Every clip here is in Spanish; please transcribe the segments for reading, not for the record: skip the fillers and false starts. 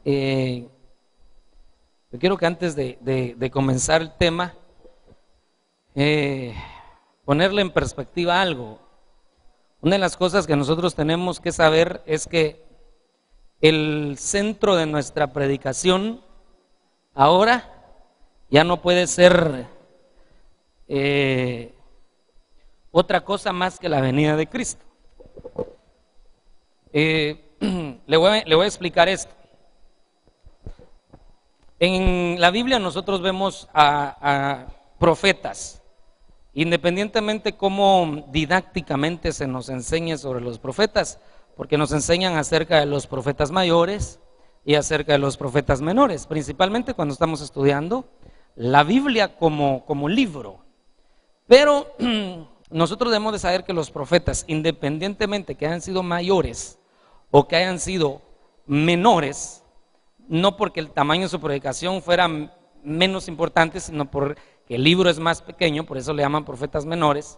Yo quiero que antes de comenzar el tema, ponerle en perspectiva algo. Una de las cosas que nosotros tenemos que saber es que el centro de nuestra predicación ahora ya no puede ser otra cosa más que la venida de Cristo. Le voy a explicar esto. En la Biblia nosotros vemos a profetas, independientemente cómo didácticamente se nos enseñe sobre los profetas, porque nos enseñan acerca de los profetas mayores y acerca de los profetas menores, principalmente cuando estamos estudiando la Biblia como libro. Pero nosotros debemos de saber que los profetas, independientemente que hayan sido mayores o que hayan sido menores, no porque el tamaño de su predicación fuera menos importante, sino porque el libro es más pequeño, por eso le llaman profetas menores.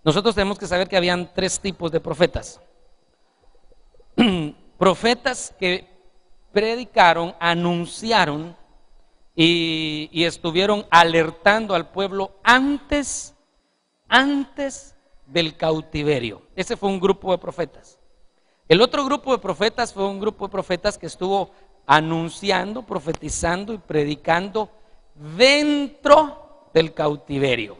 Nosotros tenemos que saber que habían tres tipos de profetas. Profetas que predicaron, anunciaron y estuvieron alertando al pueblo antes del cautiverio. Ese fue un grupo de profetas. El otro grupo de profetas fue un grupo de profetas que estuvo anunciando, profetizando y predicando dentro del cautiverio.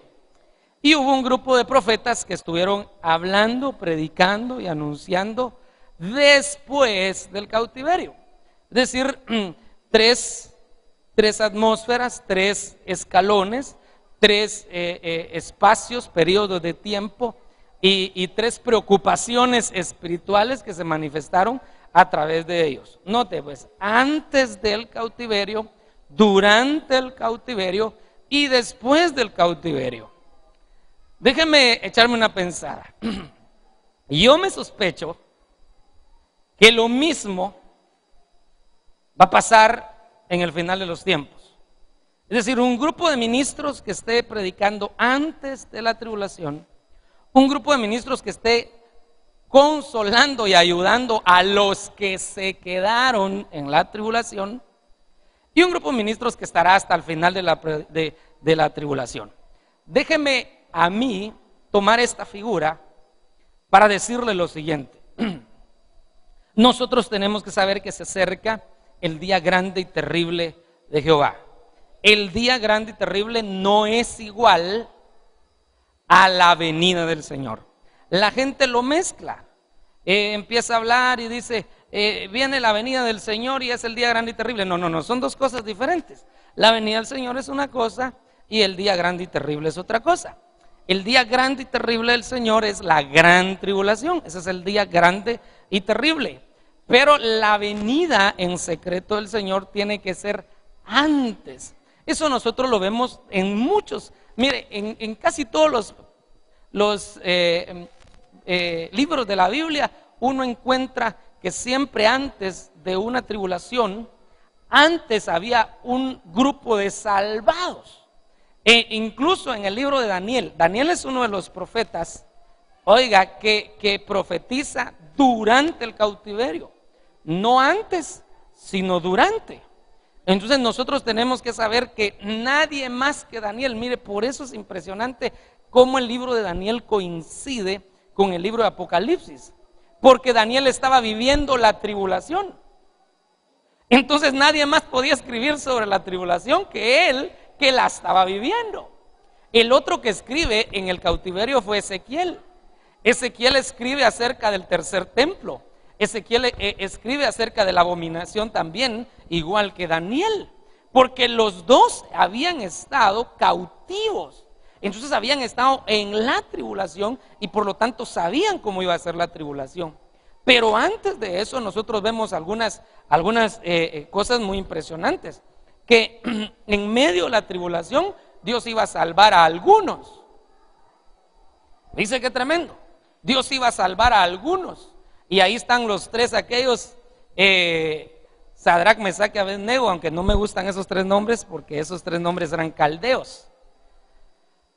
Y hubo un grupo de profetas que estuvieron hablando, predicando y anunciando después del cautiverio. Es decir, tres atmósferas, tres escalones, tres espacios, periodos de tiempo y tres preocupaciones espirituales que se manifestaron a través de ellos. Note pues, antes del cautiverio, durante el cautiverio y después del cautiverio. Déjenme echarme una pensada. Yo me sospecho que lo mismo va a pasar en el final de los tiempos. Es decir, un grupo de ministros que esté predicando antes de la tribulación, un grupo de ministros que esté consolando y ayudando a los que se quedaron en la tribulación, y un grupo de ministros que estará hasta el final de la tribulación. Déjeme a mí tomar esta figura para decirle lo siguiente. Nosotros tenemos que saber que se acerca el día grande y terrible de Jehová. El día grande y terrible no es igual a la venida del Señor. La gente lo mezcla, empieza a hablar y dice, viene la venida del Señor y es el día grande y terrible. No, son dos cosas diferentes. La venida del Señor es una cosa y el día grande y terrible es otra cosa. El día grande y terrible del Señor es la gran tribulación, ese es el día grande y terrible. Pero la venida en secreto del Señor tiene que ser antes. Eso nosotros lo vemos en muchos, mire, en casi todos los libros de la Biblia, uno encuentra que siempre antes de una tribulación, antes había un grupo de salvados. Incluso en el libro de Daniel, Daniel es uno de los profetas, oiga, que profetiza durante el cautiverio, no antes, sino durante. Entonces nosotros tenemos que saber que nadie más que Daniel, mire, por eso es impresionante cómo el libro de Daniel coincide con el libro de Apocalipsis, porque Daniel estaba viviendo la tribulación. Entonces nadie más podía escribir sobre la tribulación que él, que la estaba viviendo. El otro que escribe en el cautiverio fue Ezequiel. Ezequiel escribe acerca del tercer templo. Ezequiel escribe acerca de la abominación también, igual que Daniel, porque los dos habían estado cautivos. Entonces habían estado en la tribulación y por lo tanto sabían cómo iba a ser la tribulación. Pero antes de eso nosotros vemos algunas cosas muy impresionantes, que en medio de la tribulación Dios iba a salvar a algunos. Dice que tremendo. Dios iba a salvar a algunos. Y ahí están los tres aquellos, Sadrach, Mesach y Abednego, aunque no me gustan esos tres nombres porque esos tres nombres eran caldeos.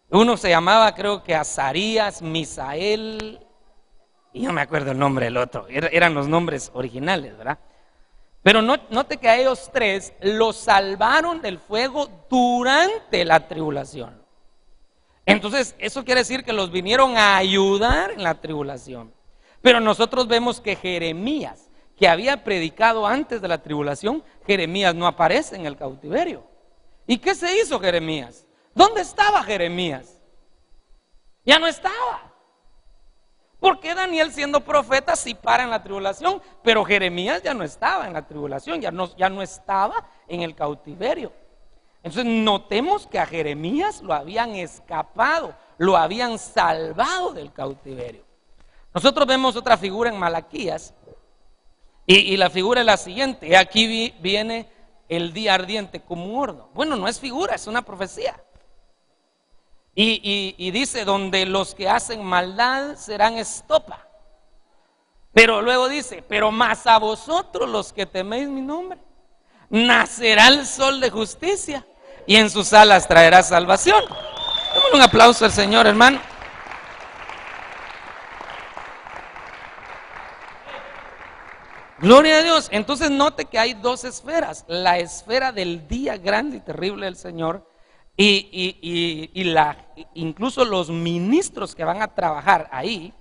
Uno se llamaba, creo que Azarías, Misael, y no me acuerdo el nombre del otro, eran los nombres originales, ¿verdad? Pero note que a ellos tres los salvaron del fuego durante la tribulación. Entonces, eso quiere decir que los vinieron a ayudar en la tribulación. Pero nosotros vemos que Jeremías, que había predicado antes de la tribulación, Jeremías no aparece en el cautiverio. ¿Y qué se hizo Jeremías? ¿Dónde estaba Jeremías? Ya no estaba. ¿Por qué Daniel, siendo profeta, sí para en la tribulación? Pero Jeremías ya no estaba en la tribulación, ya no estaba en el cautiverio. Entonces notemos que a Jeremías lo habían escapado, lo habían salvado del cautiverio. Nosotros vemos otra figura en Malaquías, y la figura es la siguiente. Aquí viene el día ardiente como un horno. Bueno, no es figura, es una profecía. Y dice, donde los que hacen maldad serán estopa. Pero luego dice, pero más a vosotros los que teméis mi nombre, nacerá el sol de justicia y en sus alas traerá salvación. Démosle un aplauso al Señor, hermano. Gloria a Dios. Entonces note que hay dos esferas: la esfera del día grande y terrible del Señor incluso los ministros que van a trabajar ahí.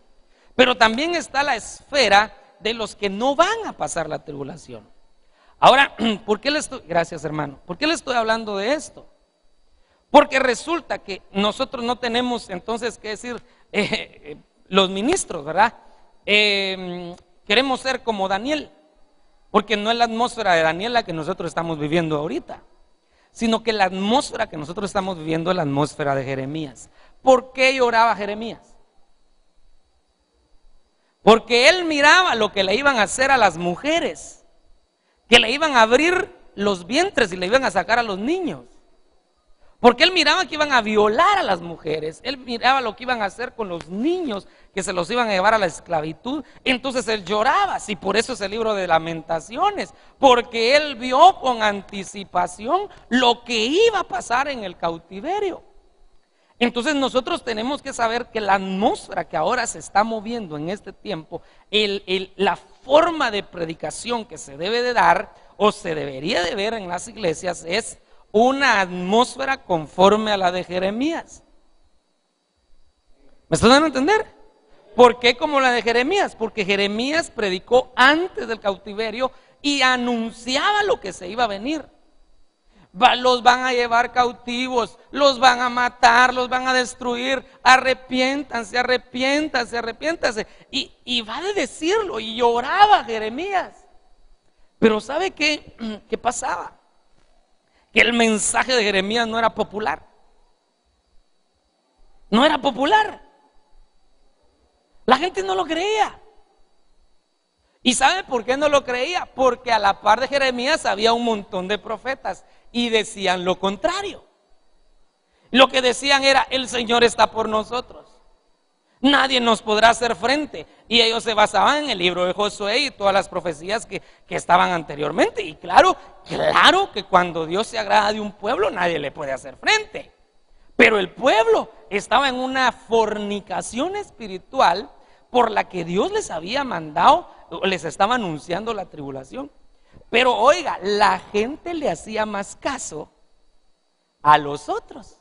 Pero también está la esfera de los que no van a pasar la tribulación. Ahora, gracias hermano, ¿por qué le estoy hablando de esto? Porque resulta que nosotros no tenemos entonces que decir, los ministros, ¿verdad? Queremos ser como Daniel, porque no es la atmósfera de Daniel la que nosotros estamos viviendo ahorita, sino que la atmósfera que nosotros estamos viviendo es la atmósfera de Jeremías. ¿Por qué lloraba Jeremías? Porque él miraba lo que le iban a hacer a las mujeres, que le iban a abrir los vientres y le iban a sacar a los niños. Porque él miraba que iban a violar a las mujeres, él miraba lo que iban a hacer con los niños, que se los iban a llevar a la esclavitud. Entonces él lloraba, y por eso es el libro de Lamentaciones, porque él vio con anticipación lo que iba a pasar en el cautiverio. Entonces nosotros tenemos que saber que la atmósfera que ahora se está moviendo en este tiempo, la forma de predicación que se debe de dar o se debería de ver en las iglesias es una atmósfera conforme a la de Jeremías. ¿Me están dando a entender? ¿Por qué como la de Jeremías? Porque Jeremías predicó antes del cautiverio y anunciaba lo que se iba a venir. Los van a llevar cautivos, los van a matar, los van a destruir. Arrepiéntanse, arrepiéntanse, arrepiéntanse. Y va a decirlo, y lloraba Jeremías. Pero ¿sabe qué pasaba? Que el mensaje de Jeremías no era popular. No era popular. La gente no lo creía. ¿Y sabe por qué no lo creía? Porque a la par de Jeremías había un montón de profetas y decían lo contrario. Lo que decían era: el Señor está por nosotros, nadie nos podrá hacer frente. Y ellos se basaban en el libro de Josué y todas las profecías que estaban anteriormente. Y claro que cuando Dios se agrada de un pueblo, nadie le puede hacer frente. Pero el pueblo estaba en una fornicación espiritual por la que Dios les había mandado, les estaba anunciando la tribulación. Pero oiga, la gente le hacía más caso a los otros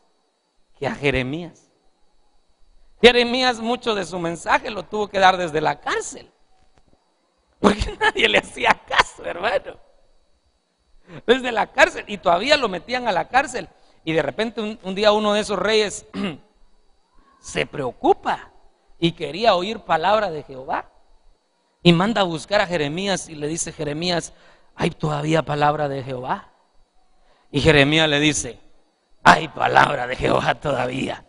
que a Jeremías. Jeremías mucho de su mensaje lo tuvo que dar desde la cárcel, porque nadie le hacía caso, hermano. Desde la cárcel, y todavía lo metían a la cárcel. Y de repente un día uno de esos reyes se preocupa y quería oír palabra de Jehová, y manda a buscar a Jeremías y le dice: Jeremías, ¿hay todavía palabra de Jehová? Y Jeremías le dice: hay palabra de Jehová todavía.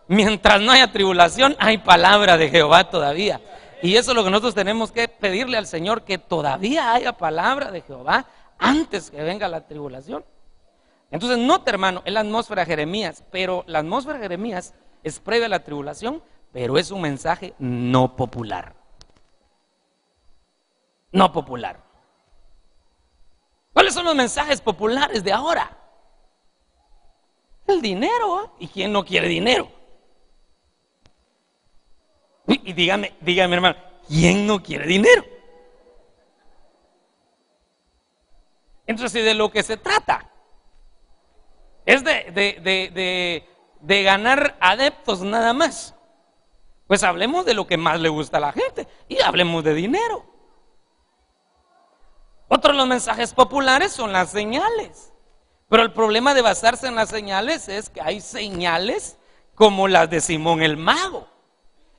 Mientras no haya tribulación, hay palabra de Jehová todavía. Y eso es lo que nosotros tenemos que pedirle al Señor, que todavía haya palabra de Jehová antes que venga la tribulación. Entonces note, hermano, es la atmósfera de Jeremías, pero la atmósfera de Jeremías es previa a la tribulación, pero es un mensaje no popular. No popular. ¿Cuáles son los mensajes populares de ahora? El dinero, ¿eh? ¿Y quién no quiere dinero? Y dígame, hermano, ¿quién no quiere dinero? Entonces, si de lo que se trata es de ganar adeptos nada más, pues hablemos de lo que más le gusta a la gente y hablemos de dinero. Otro de los mensajes populares son las señales. Pero el problema de basarse en las señales es que hay señales como las de Simón el mago.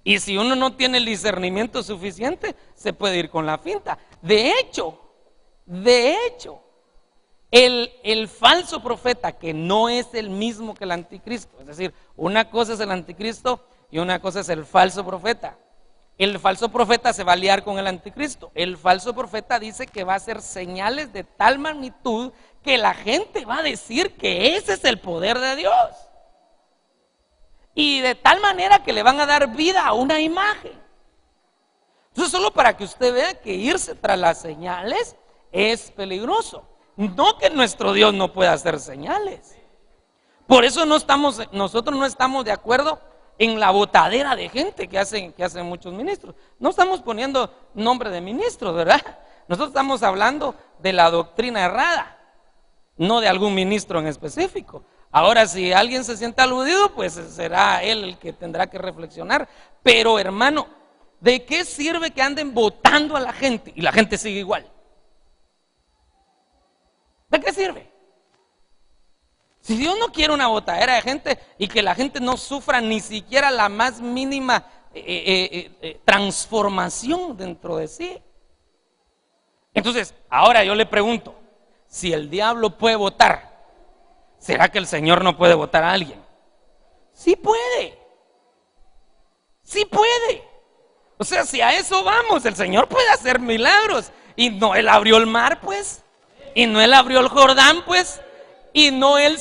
Y si uno no tiene el discernimiento suficiente, se puede ir con la finta. De hecho, el falso profeta, que no es el mismo que el anticristo, es decir, una cosa es el anticristo y una cosa es el falso profeta. El falso profeta se va a liar con el anticristo. El falso profeta dice que va a hacer señales de tal magnitud que la gente va a decir que ese es el poder de Dios. Y de tal manera que le van a dar vida a una imagen. Entonces, solo para que usted vea que irse tras las señales es peligroso. No que nuestro Dios no pueda hacer señales. Por eso nosotros no estamos de acuerdo en la botadera de gente que hacen muchos ministros. No estamos poniendo nombre de ministros, ¿verdad? Nosotros estamos hablando de la doctrina errada, no de algún ministro en específico. Ahora, si alguien se siente aludido, pues será él el que tendrá que reflexionar. Pero, hermano, ¿de qué sirve que anden votando a la gente y la gente sigue igual? ¿De qué sirve? Si Dios no quiere una botadera de gente y que la gente no sufra ni siquiera la más mínima transformación dentro de sí. Entonces, ahora yo le pregunto, si el diablo puede votar, ¿será que el Señor no puede votar a alguien? Sí puede. Sí puede. O sea, si a eso vamos, el Señor puede hacer milagros. Y no Él abrió el mar, pues. Y no Él abrió el Jordán, pues. Y no Él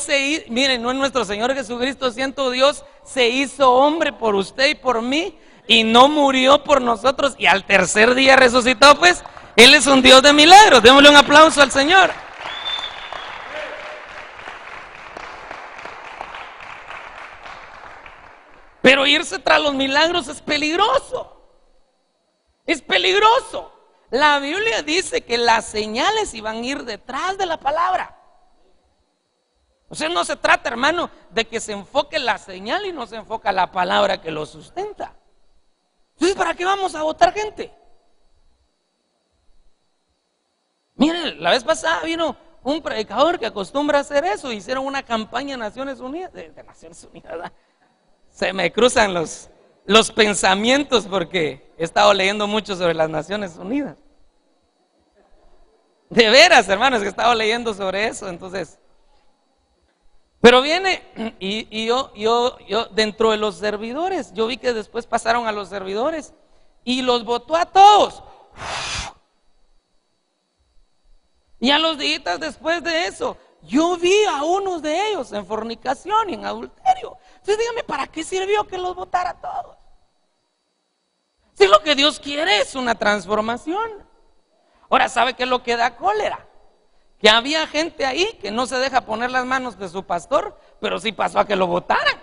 miren, no es nuestro Señor Jesucristo, siendo Dios, se hizo hombre por usted y por mí. Y no murió por nosotros. Y al tercer día resucitó, pues. Él es un Dios de milagros. Démosle un aplauso al Señor. Pero irse tras los milagros es peligroso. Es peligroso. La Biblia dice que las señales iban a ir detrás de la palabra. O sea, no se trata, hermano, de que se enfoque la señal y no se enfoca la palabra que lo sustenta. Entonces, ¿para qué vamos a votar gente? Miren, la vez pasada vino un predicador que acostumbra a hacer eso. Hicieron una campaña en Naciones Unidas, de Naciones Unidas, ¿verdad? Se me cruzan los pensamientos porque he estado leyendo mucho sobre las Naciones Unidas. De veras, hermanos, que he estado leyendo sobre eso, entonces. Pero viene y yo dentro de los servidores, yo vi que después pasaron a los servidores y los votó a todos. Y a los días después de eso, yo vi a unos de ellos en fornicación y en adulterio. Entonces dígame, ¿para qué sirvió que los votara a todos? Si lo que Dios quiere es una transformación. Ahora, ¿sabe qué es lo que da cólera? Que había gente ahí que no se deja poner las manos de su pastor, pero sí pasó a que lo votaran.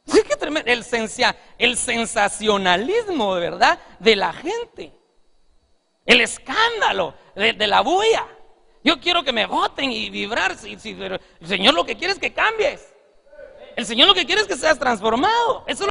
Sí, que tremendo. El sensacionalismo, de verdad, de la gente. El escándalo de la bulla. Yo quiero que me voten y vibrar. Pero el Señor lo que quiere es que cambies. El Señor lo que quiere es que seas transformado. Eso